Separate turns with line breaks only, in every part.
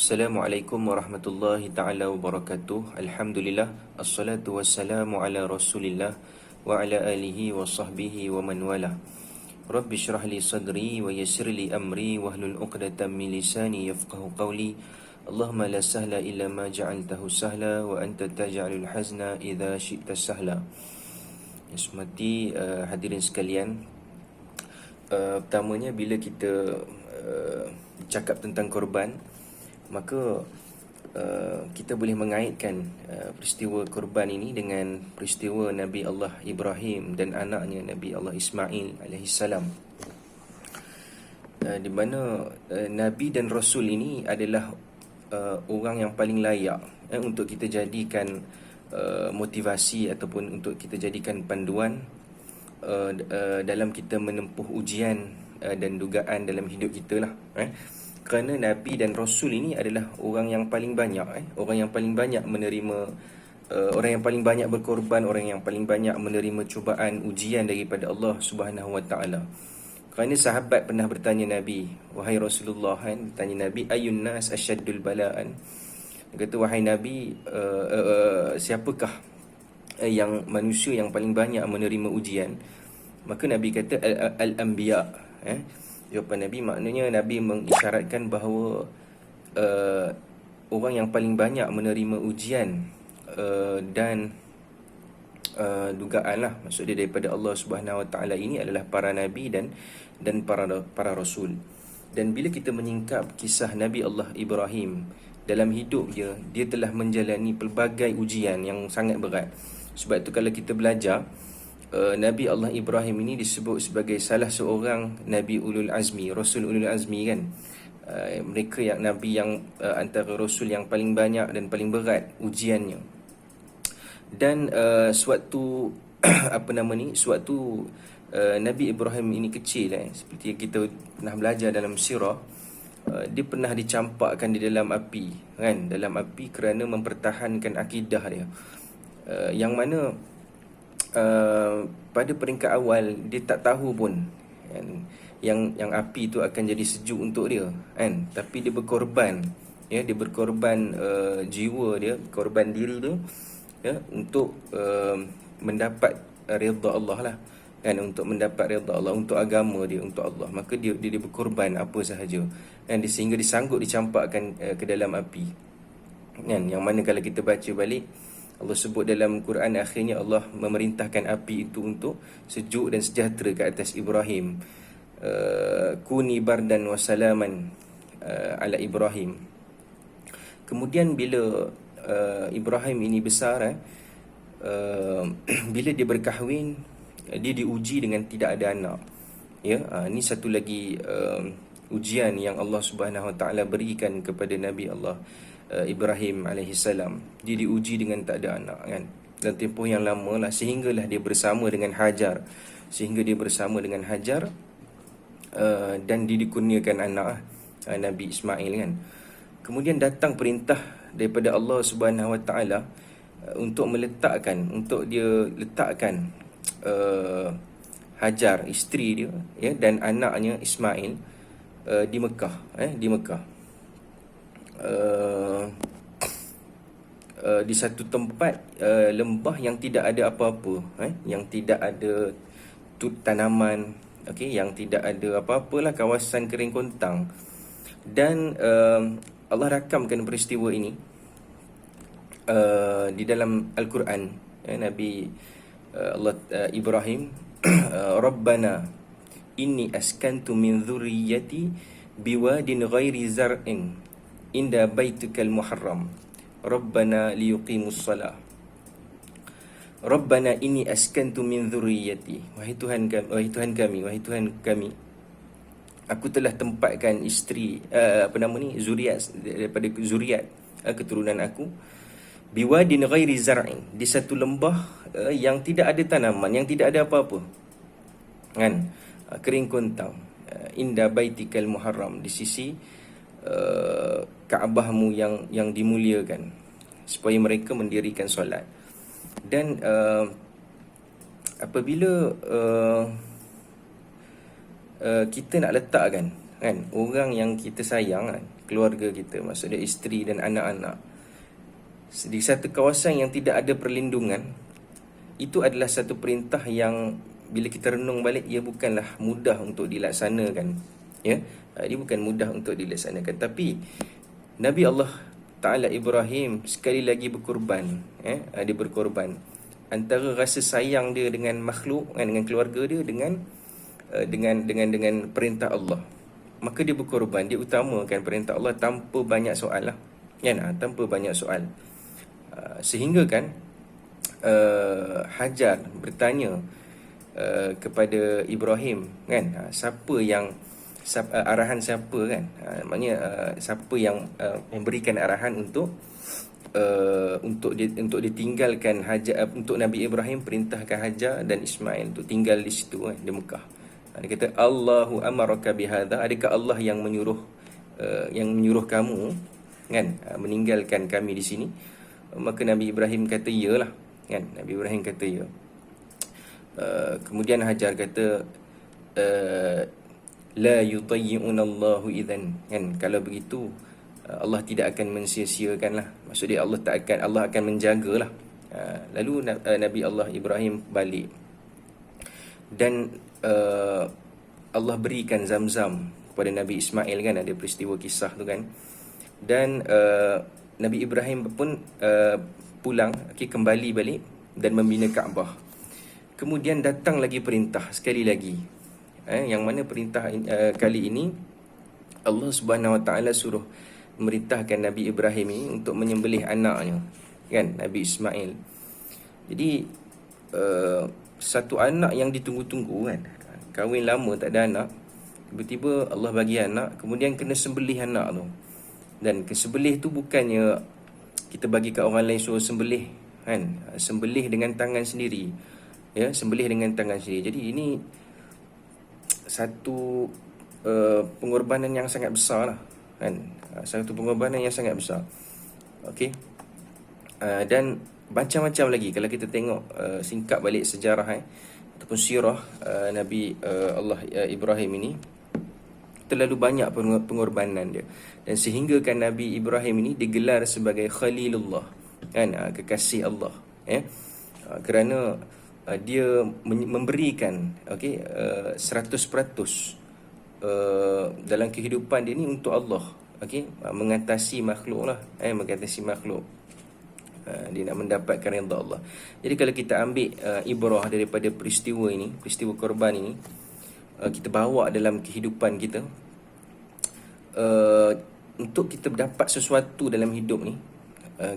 Assalamualaikum warahmatullahi ta'ala wabarakatuh. Alhamdulillah, assalatu wassalamu ala rasulillah wa ala alihi wa sahbihi wa man wala. Rabbi syrah li sadri wa yassir li amri wahlul uqdatan min lisani yafqahu qawli. Allahumma la sahla illa ma ja'altahu sahla wa anta taj'alul hazna idza syi'ta sahla. Semati hadirin sekalian, pertamanya bila kita cakap tentang korban, maka kita boleh mengaitkan peristiwa korban ini dengan peristiwa Nabi Allah Ibrahim dan anaknya Nabi Allah Ismail alaihissalam, di mana Nabi dan Rasul ini adalah orang yang paling layak untuk kita jadikan motivasi ataupun untuk kita jadikan panduan dalam kita menempuh ujian dan dugaan dalam hidup kita lah. Kerana Nabi dan Rasul ini adalah orang yang paling banyak orang yang paling banyak menerima orang yang paling banyak berkorban, orang yang paling banyak menerima cubaan, ujian daripada Allah Subhanahu Wa Taala. Kerana sahabat pernah bertanya Nabi, wahai Rasulullah, bertanya Nabi, ayun nas asyaddul bala'an. Dia kata, wahai Nabi, siapakah yang manusia yang paling banyak menerima ujian? Maka Nabi kata al-anbiya. Jawapan Nabi maknanya Nabi mengisyaratkan bahawa orang yang paling banyak menerima ujian dan dugaan lah, maksud dia daripada Allah Subhanahu Wa Taala ini adalah para nabi dan para rasul. Dan bila kita menyingkap kisah Nabi Allah Ibrahim dalam hidup dia telah menjalani pelbagai ujian yang sangat berat. Sebab itu kalau kita belajar, Nabi Allah Ibrahim ini disebut sebagai salah seorang Nabi Ulul Azmi, Rasul Ulul Azmi kan. Mereka yang Nabi yang antara Rasul yang paling banyak dan paling berat ujiannya. Dan suatu suatu Nabi Ibrahim ini kecil, seperti kita pernah belajar dalam sirah, dia pernah dicampakkan di dalam api kan, dalam api kerana mempertahankan akidah dia, yang mana pada peringkat awal dia tak tahu pun kan, yang api itu akan jadi sejuk untuk dia kan. Tapi dia berkorban, dia berkorban jiwa dia, korban diri dia untuk mendapat redha Allah lah kan, untuk mendapat redha Allah, untuk agama dia, untuk Allah. Maka dia berkorban apa sahaja kan, sehingga disanggup dicampakkan ke dalam api kan. Yang mana kalau kita baca balik, Allah sebut dalam Quran, akhirnya Allah memerintahkan api itu untuk sejuk dan sejahtera ke atas Ibrahim. Kuni bardan wa salaman ala Ibrahim. Kemudian bila Ibrahim ini besar, bila dia berkahwin, dia diuji dengan tidak ada anak. Ini satu lagi ujian yang Allah Subhanahu Wa Taala berikan kepada Nabi Allah Ibrahim alaihissalam. Dia diuji dengan tak ada anak kan, dan tempoh yang lama lah, sehinggalah dia bersama dengan Hajar, dan dia dikurniakan anak Nabi Ismail kan. Kemudian datang perintah daripada Allah Subhanahu Wa Taala untuk dia letakkan Hajar, isteri dia dan anaknya Ismail di Mekah, di satu tempat lembah yang tidak ada apa-apa, yang tidak ada tanaman, yang tidak ada apa-apalah, kawasan kering kontang. Dan Allah rakamkan peristiwa ini di dalam Al-Quran. Nabi Allah Ibrahim, Rabbana inni askantu min dhurriyyati biwadin ghairi zar'in inda baitikal muharram Rabbana liyuqimus salah. Rabbana inni askantu min dhurriyyati, wahai Tuhan kami, aku telah tempatkan isteri zuriat, daripada zuriat keturunan aku, biwadin ghairi zar'in, di satu lembah yang tidak ada tanaman, yang tidak ada apa-apa kan, kering kontang, inda baitikal muharram, di sisi Kaabahmu yang dimuliakan, supaya mereka mendirikan solat. Dan apabila kita nak letakkan kan orang yang kita sayang kan, keluarga kita, maksudnya isteri dan anak-anak. Di satu kawasan yang tidak ada perlindungan, itu adalah satu perintah yang bila kita renung balik, ia bukanlah mudah untuk dilaksanakan. Ya, dia bukan mudah untuk dilaksanakan. Tapi Nabi Allah Ta'ala Ibrahim sekali lagi berkorban. Dia berkorban antara rasa sayang dia dengan makhluk, dengan keluarga dia, dengan perintah Allah. Maka dia berkorban, dia utamakan perintah Allah tanpa banyak soal lah. Tanpa banyak soal. Sehingga kan Hajar bertanya kepada Ibrahim, kan, arahan siapa, kan, maknanya siapa yang memberikan arahan untuk ditinggalkan Hajar, untuk Nabi Ibrahim perintahkan Hajar dan Ismail untuk tinggal di situ, kan, di Mekah. Dia kata, Allahu amaraka bihadha, adakah Allah yang menyuruh kamu, kan, meninggalkan kami di sini? Maka Nabi Ibrahim kata iyalah, kan. Nabi Ibrahim kata ya. Kemudian Hajar kata, la yutayyi'una Allahu idzan, kan, kalau begitu Allah tidak akan mensia-siakan lah. Maksudnya Allah akan menjagalah. Lalu Nabi Allah Ibrahim balik, dan Allah berikan Zam-Zam kepada Nabi Ismail, kan, ada peristiwa kisah tu, kan. Dan Nabi Ibrahim pun pulang, kembali balik dan membina Kaabah. Kemudian datang lagi perintah sekali lagi, yang mana perintah kali ini Allah Subhanahu Wa Taala suruh memerintahkan Nabi Ibrahim ini untuk menyembelih anaknya, kan, Nabi Ismail. Jadi satu anak yang ditunggu-tunggu, kan, kahwin lama tak ada anak, tiba-tiba Allah bagi anak, kemudian kena sembelih anak tu. Dan kesembelih tu bukannya kita bagi kat orang lain suruh sembelih, kan, sembelih dengan tangan sendiri, ya, sembelih dengan tangan sendiri. Jadi ini satu pengorbanan yang sangat besar lah, kan, satu pengorbanan yang sangat besar. Okey. Dan macam-macam lagi kalau kita tengok singkat balik sejarah ataupun sirah Nabi Allah Ibrahim ini, terlalu banyak pengorbanan dia, dan sehinggakan Nabi Ibrahim ini digelar sebagai Khalilullah, kan, kekasih Allah, ya, kerana dia memberikan 100% dalam kehidupan dia ni untuk Allah, mengatasi makhluk lah, mengatasi makhluk. Dia nak mendapatkan redha Allah. Jadi kalau kita ambil ibrah daripada peristiwa ini, peristiwa korban ini, kita bawa dalam kehidupan kita, untuk kita dapat sesuatu dalam hidup ni,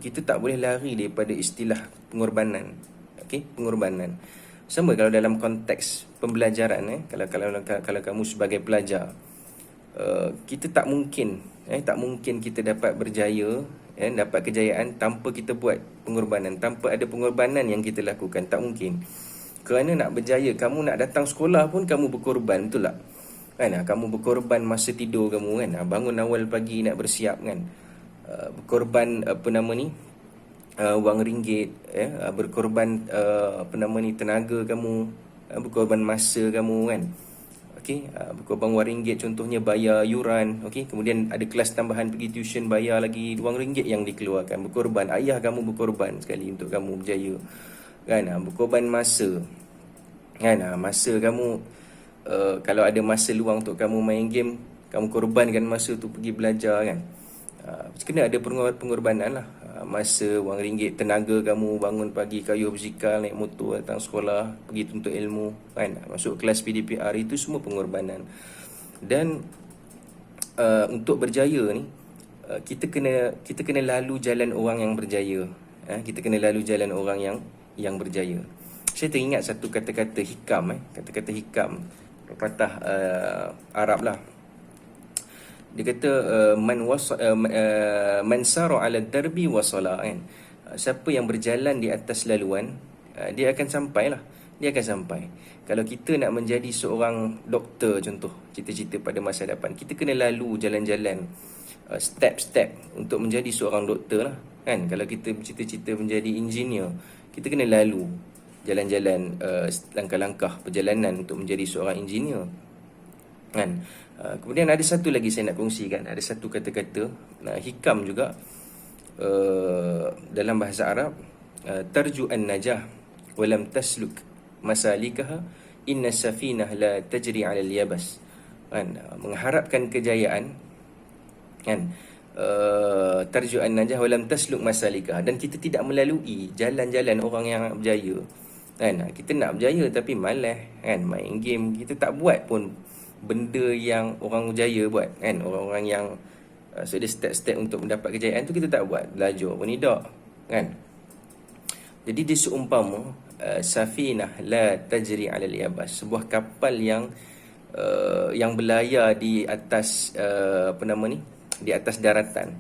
kita tak boleh lari daripada istilah pengorbanan. Pengorbanan. Sama kalau dalam konteks pembelajaran, kalau kamu sebagai pelajar, kita tak mungkin kita dapat berjaya, dapat kejayaan tanpa kita buat pengorbanan, tanpa ada pengorbanan yang kita lakukan, tak mungkin. Kerana nak berjaya, kamu nak datang sekolah pun kamu berkorban, betul tak? Kan, kamu berkorban masa tidur kamu, kan, bangun awal pagi nak bersiap, kan, berkorban wang ringgit, berkorban tenaga kamu, berkorban masa kamu, kan. Berkorban wang ringgit, contohnya bayar yuran, kemudian ada kelas tambahan pergi tuition, bayar lagi wang ringgit yang dikeluarkan, berkorban. Ayah kamu berkorban sekali untuk kamu berjaya, kan, berkorban masa, kan, masa kamu, kalau ada masa luang untuk kamu main game, kamu korbankan masa tu pergi belajar, kan. Kena ada pengorbanan lah, masa, wang ringgit, tenaga kamu bangun pagi, kayuh berzikar, naik motor datang sekolah, pergi tuntut ilmu, kan, masuk kelas PDPR, itu semua pengorbanan. Dan untuk berjaya ni, kita kena lalu jalan orang yang berjaya. Kita kena lalu jalan orang yang berjaya. Saya teringat satu kata-kata hikam, kata-kata hikam, pepatah Arab lah. Dia kata man sara ala darbi wasala, kan. Siapa yang berjalan di atas laluan, dia akan sampai lah. Dia akan sampai. Kalau kita nak menjadi seorang doktor, contoh, cita-cita pada masa depan, kita kena lalu jalan-jalan, step-step untuk menjadi seorang doktor lah, kan. Kalau kita cita-cita menjadi engineer, kita kena lalu jalan-jalan, langkah-langkah perjalanan untuk menjadi seorang engineer, kan. Kemudian ada satu lagi saya nak kongsikan, ada satu kata-kata hikam juga dalam bahasa Arab, tarju an-najah walam tasluk masalikaha inna safinah la tajri 'ala al-yabas. Kan, mengharapkan kejayaan, kan, tarju an-najah walam tasluk masalikaha, dan kita tidak melalui jalan-jalan orang yang berjaya. Kan, kita nak berjaya tapi malas, kan, main game, kita tak buat pun benda yang orang berjaya buat, kan, orang-orang yang so dia step-step untuk mendapat kejayaan tu kita tak buat, belajar pun tidak, kan. Jadi dia seumpama safinah la tajri 'ala al-yabas, sebuah kapal yang berlayar di atas apa nama ni, di atas daratan,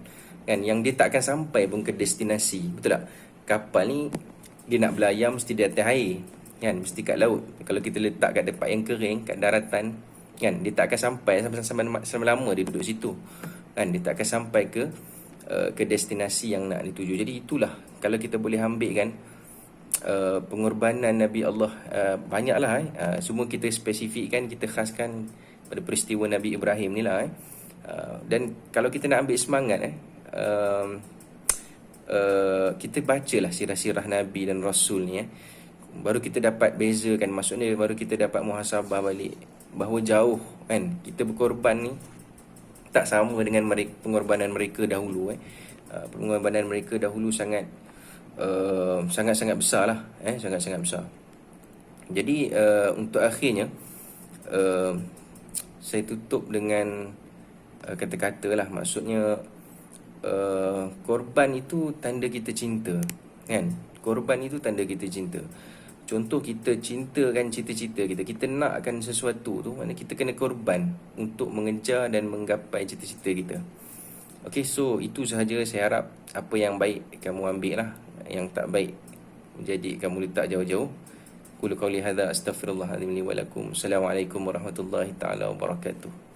kan, yang dia tak akan sampai pun ke destinasi, betul tak? Kapal ni dia nak berlayar mesti di atas air, kan, mesti kat laut. Kalau kita letak kat tempat yang kering, kat daratan, kan, dia tak akan sampai sampai lama dia duduk situ, kan, dia tak akan sampai ke destinasi yang nak dituju. Jadi itulah, kalau kita boleh ambil kan, pengorbanan Nabi Allah, banyaklah, semua kita spesifikkan, kita khaskan pada peristiwa Nabi Ibrahim ni lah, dan kalau kita nak ambil semangat, kita bacalah sirah-sirah Nabi dan Rasul ni, baru kita dapat bezakan, maksudnya baru kita dapat muhasabah balik bahawa jauh, kan, kita berkorban ni tak sama dengan pengorbanan mereka dahulu. Pengorbanan mereka dahulu sangat-sangat besar lah, sangat-sangat besar. Jadi untuk akhirnya, saya tutup dengan kata-kata lah, maksudnya korban itu tanda kita cinta, kan. Korban itu tanda kita cinta. Contoh, kita cintakan cita-cita kita, kita nakkan sesuatu tu, maknanya kita kena korban untuk mengejar dan menggapai cita-cita kita. Okay, so itu sahaja. Saya harap apa yang baik kamu ambil lah, yang tak baik jadi kamu letak jauh-jauh. Qul qouli hadza astaghfirullahaladzim li wa lakum. Assalamualaikum warahmatullahi taala wabarakatuh.